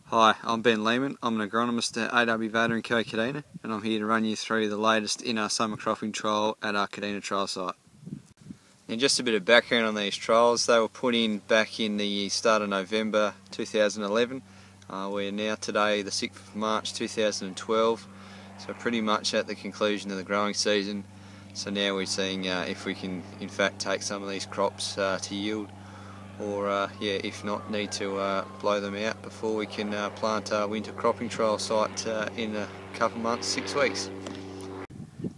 Hi, I'm Ben Lehman. I'm an agronomist at Vater in Kadina, and I'm here to run you through the latest in our summer cropping trial at our Kadina trial site. And just a bit of background on these trials. They were put in back in the start of November 2011. We're now today the 6th of March 2012, so pretty much at the conclusion of the growing season. So now we're seeing if we can in fact take some of these crops to yield, or if not, need to blow them out before we can plant our winter cropping trial site in a couple months, 6 weeks.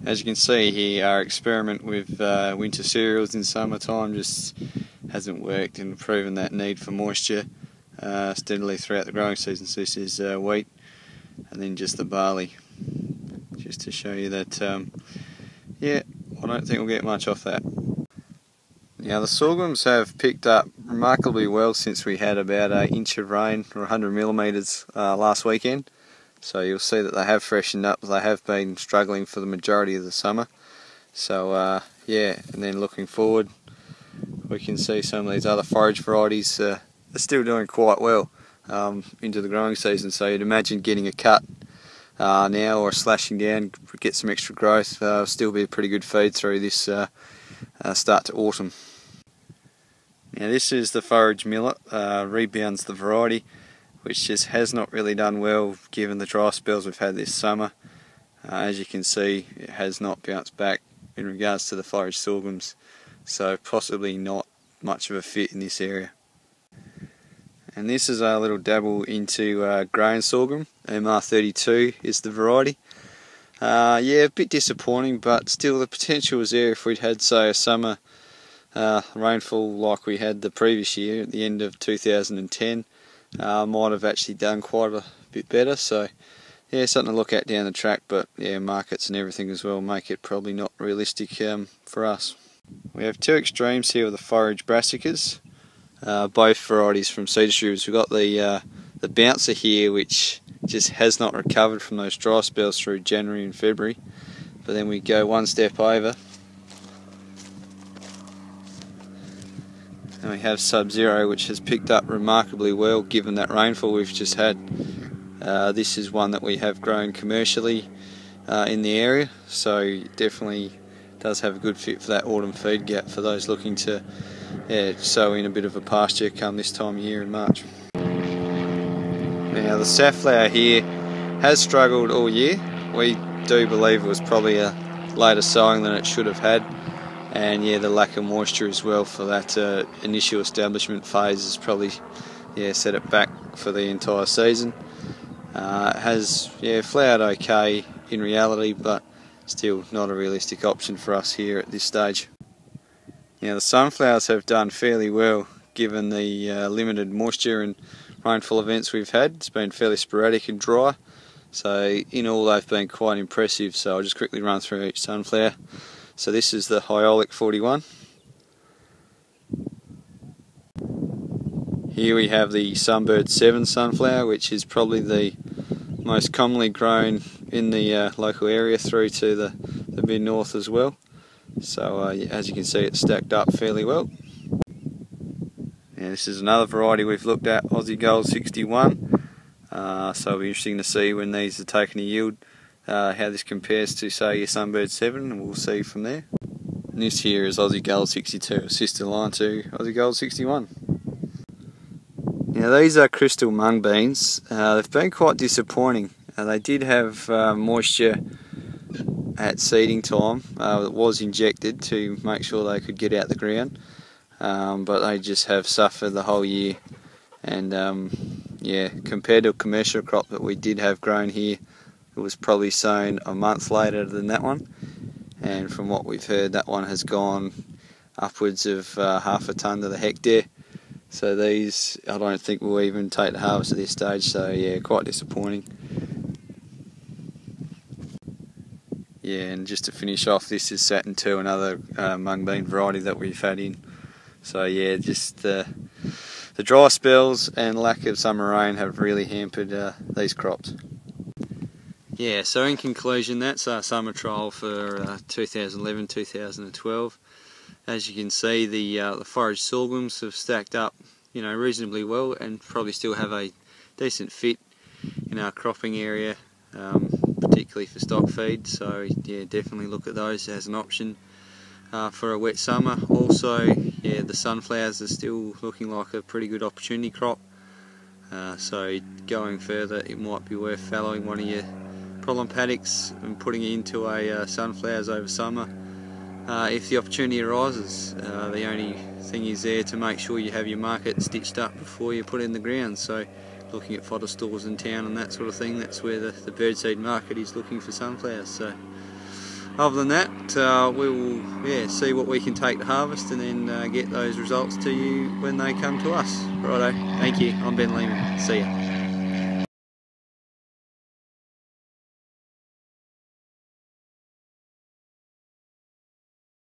As you can see here, our experiment with winter cereals in summertime just hasn't worked and proven that need for moisture steadily throughout the growing season. So this is wheat and then just the barley, just to show you that I don't think we'll get much off that. Now the sorghums have picked up remarkably well since we had about an inch of rain, or 100 millimetres last weekend. So you'll see that they have freshened up. They have been struggling for the majority of the summer. So and then looking forward, we can see some of these other forage varieties are still doing quite well into the growing season. So you'd imagine getting a cut now or slashing down, get some extra growth, still be a pretty good feed through this start to autumn. Now this is the forage millet, Rebound's the variety, which just has not really done well given the dry spells we've had this summer. As you can see, it has not bounced back in regards to the forage sorghums, so possibly not much of a fit in this area. And this is a little dabble into grain sorghum. MR32 is the variety. A bit disappointing, but still the potential was there if we'd had, say, a summer rainfall like we had the previous year at the end of 2010. Might have actually done quite a bit better, so something to look at down the track, but markets and everything as well make it probably not realistic for us. We have two extremes here with the forage brassicas, both varieties from seed distributors. We've got the bouncer here, which just has not recovered from those dry spells through January and February, but then we go one step over and we have Sub-Zero, which has picked up remarkably well given that rainfall we've just had. This is one that we have grown commercially in the area, so definitely does have a good fit for that autumn feed gap for those looking to sow in a bit of a pasture come this time of year in March. Now the safflower here has struggled all year. We do believe it was probably a later sowing than it should have had, and the lack of moisture as well for that initial establishment phase has probably set it back for the entire season. It has flowered okay in reality, but still not a realistic option for us here at this stage. Now the sunflowers have done fairly well given the limited moisture and rainfall events we've had. It's been fairly sporadic and dry, so in all they've been quite impressive. So I'll just quickly run through each sunflower. So this is the Hyolic 41. Here we have the Sunbird 7 sunflower, which is probably the most commonly grown in the local area through to the mid-north as well. So as you can see, it's stacked up fairly well. Now this is another variety we've looked at, Aussie Gold 61. So it'll be interesting to see when these are taken to yield how this compares to, say, your Sunbird 7, and we'll see from there. And this here is Aussie Gold 62, a sister line to Aussie Gold 61. Now these are crystal mung beans. They've been quite disappointing. They did have moisture at seeding time. It was injected to make sure they could get out the ground, but they just have suffered the whole year. And compared to a commercial crop that we did have grown here, it was probably sown a month later than that one, and from what we've heard, that one has gone upwards of half a tonne to the hectare. So these I don't think we'll even take the harvest at this stage, so quite disappointing. And just to finish off, this is Saturn 2, another mung bean variety that we've had in. So just the dry spells and lack of summer rain have really hampered these crops. So in conclusion, that's our summer trial for 2011-2012. As you can see, the forage sorghums have stacked up reasonably well, and probably still have a decent fit in our cropping area, particularly for stock feed. So yeah, definitely look at those as an option for a wet summer. Also, yeah, the sunflowers are still looking like a pretty good opportunity crop. So going further, it might be worth fallowing one of your problem paddocks and putting it into a sunflowers over summer if the opportunity arises. The only thing is there to make sure you have your market stitched up before you put it in the ground. So looking at fodder stores in town and that sort of thing, that's where the birdseed market is looking for sunflowers. So other than that, we will see what we can take to harvest and then get those results to you when they come to us. Righto, thank you. I'm Ben Lehman. See ya.